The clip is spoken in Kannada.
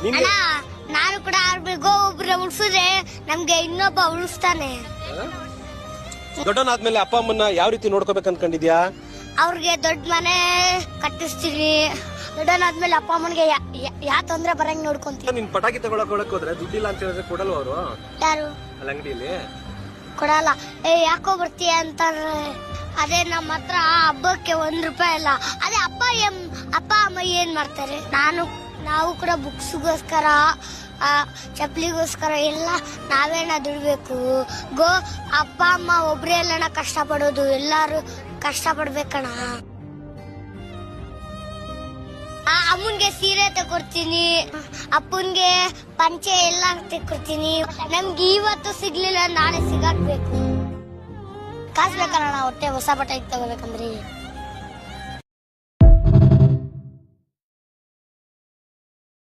ಅಣ್ಣ ನಾನು ಕೂಡ ಆಡ್ಬೇಕು, ಒಬ್ರು ಉಳ್ಸಿದ್ರೆ ನಮ್ಗೆ ಇನ್ನೊಬ್ಬ ಉಳಿಸ್ತಾನೆ. ದೊಡ್ಡವನಾದ್ಮೇಲೆ ಅಪ್ಪ ಅಮ್ಮನ್ನ ಯಾವ ರೀತಿ ನೋಡ್ಕೋಬೇಕು ಅನ್ಕೊಂಡಿದ್ಯಾ? ಅವ್ರಿಗೆ ದೊಡ್ಡ ಮನೆ ಕಟ್ಟಿಸ್ತೀನಿ. ದೊಡ್ಡವನಾದ್ಮೇಲೆ ಅಪ್ಪ ಅಮ್ಮನಿಗೆ ಯಾವ ತೊಂದ್ರೆ ಬರಂಗ್ ನೋಡ್ಕೊಂತೀನಿ. ನಿನ್ ಪಟಾಕಿ ತಗೊಳಕ್ ಹೋದ್ರೆ ದುಡ್ಡಿಲ್ಲ ಅಂತ ಹೇಳಿದ್ರೆ ಕೊಡಲ್ವ ಅವರು? ಯಾರು ಅಲ್ಲಿ ಅಂಗಡಿಯಲ್ಲಿ ಕೊಡಲ್ಲ. ಯಾಕೋ ಬರ್ತೀಯ ಅಂತಾರೆ. ಅದೇ ನಮ್ಮ ಹತ್ರ ಹಬ್ಬಕ್ಕೆ ₹1 ಇಲ್ಲ. ಅದೇ ಅಪ್ಪ ಅಮ್ಮ ಏನ್ ಮಾಡ್ತಾರೆ? ನಾವು ಕೂಡ ಬುಕ್ಸ್ಗೋಸ್ಕರ ಚಪ್ಪಲಿಗೋಸ್ಕರ ಎಲ್ಲ ನಾವೇನ ದುಡ್ಬೇಕು. ಅಪ್ಪ ಅಮ್ಮ ಒಬ್ರೇ ಎಲ್ಲನ ಕಷ್ಟ ಪಡೋದು, ಎಲ್ಲಾರು ಕಷ್ಟ ಪಡ್ಬೇಕಣ. ಅಮ್ಮನ್ಗೆ ಸೀರೆ ತಗೊಡ್ತೀನಿ, ಅಪ್ಪನ್ಗೆ ಪಂಚೆ ಎಲ್ಲ ತಗೊಡ್ತೀನಿ. ನಮ್ಗೆ ಇವತ್ತು ಸಿಗ್ಲಿಲ್ಲ, ನಾಳೆ ಸಿಗಾಕ್ಬೇಕು. ಕಾಸು ಬೇಕಣ್ಣ ಹೊಟ್ಟೆ ಹೊಸ ಬಟ್ಟೆ ತಗೋಬೇಕಂದ್ರೆ.